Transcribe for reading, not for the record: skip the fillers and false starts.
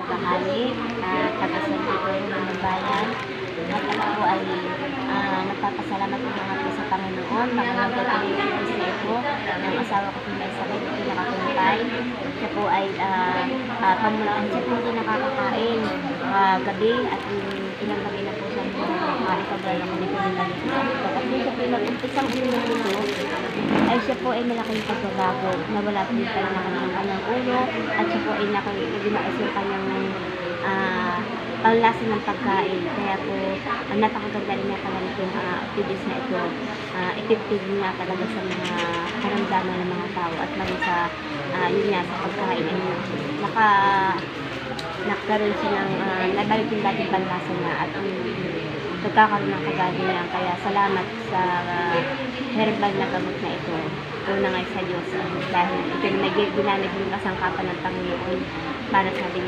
tagahani at taga-sentro ng bayan. At ako po ay nagpapasalamat po nga po sa Panginoon. Panginoon po pinilitis na ito ng asawa ko po may sakit at pinakakumpay. Siya po ay pamulaan. Siya po hindi nakakakain gabi at ilang gabi na po siya ikabala ko nito nilalito sa ito. At siya po nag-umpisang ulo nito ay siya po ay malaking pagbabago. Nawala po yung kanyang kanyang ulo at siya po ay naginaas yung kanyang panglasa ng pagkain. Kaya po, napakaganda rin na talaga itong activities na ito. Effective na talaga sa mga karamdaman ng mga tao at maging sa, yun nga, sa pagkain. Nagkaroon siya ng, nabalik yung dating panglasa niya at nagkakaroon ng kagalingan. Kaya salamat sa herbal na gamot na ito. Una nga sa Diyos dahil ito na ginamit yung kasangkapan ng Panginoon para sa ating